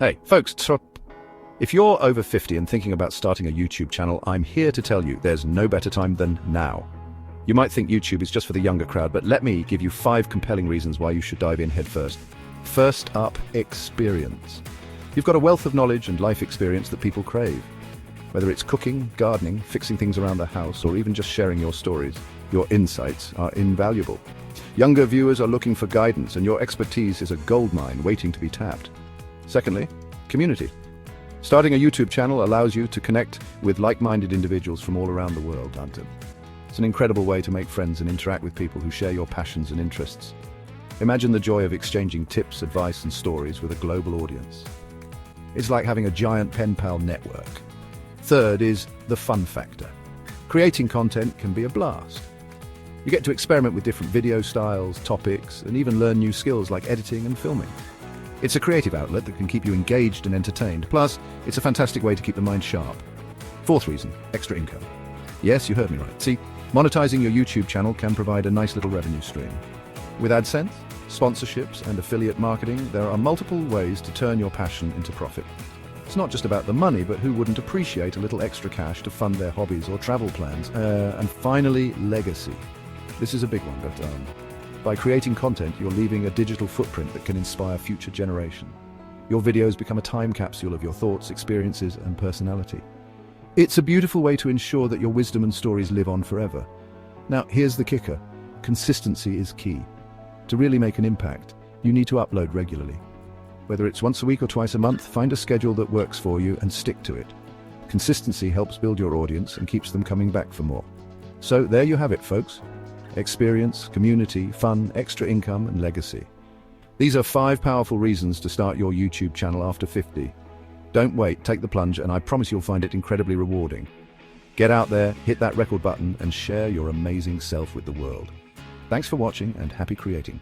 Hey, folks, if you're over 50 and thinking about starting a YouTube channel, I'm here to tell you there's no better time than now. You might think YouTube is just for the younger crowd, but let me give you 5 compelling reasons why you should dive in headfirst. First up, experience. You've got a wealth of knowledge and life experience that people crave. Whether it's cooking, gardening, fixing things around the house, or even just sharing your stories, your insights are invaluable. Younger viewers are looking for guidance, and your expertise is a goldmine waiting to be tapped. Secondly, community. Starting a YouTube channel allows you to connect with like-minded individuals from all around the world, doesn't it? It's an incredible way to make friends and interact with people who share your passions and interests. Imagine the joy of exchanging tips, advice, and stories with a global audience. It's like having a giant pen pal network. Third is the fun factor. Creating content can be a blast. You get to experiment with different video styles, topics, and even learn new skills like editing and filming. It's a creative outlet that can keep you engaged and entertained. Plus, it's a fantastic way to keep the mind sharp. Fourth reason, extra income. Yes, you heard me right. See, monetizing your YouTube channel can provide a nice little revenue stream. With AdSense, sponsorships, and affiliate marketing, there are multiple ways to turn your passion into profit. It's not just about the money, but who wouldn't appreciate a little extra cash to fund their hobbies or travel plans? And finally, legacy. This is a big one, but by creating content, you're leaving a digital footprint that can inspire future generations. Your videos become a time capsule of your thoughts, experiences, and personality. It's a beautiful way to ensure that your wisdom and stories live on forever. Now, here's the kicker. Consistency is key. To really make an impact, you need to upload regularly. Whether it's once a week or twice a month, find a schedule that works for you and stick to it. Consistency helps build your audience and keeps them coming back for more. So there you have it, folks. Experience, community, fun, extra income, and legacy. These are 5 powerful reasons to start your YouTube channel after 50. Don't wait, take the plunge, and I promise you'll find it incredibly rewarding. Get out there, hit that record button, and share your amazing self with the world. Thanks for watching, and happy creating.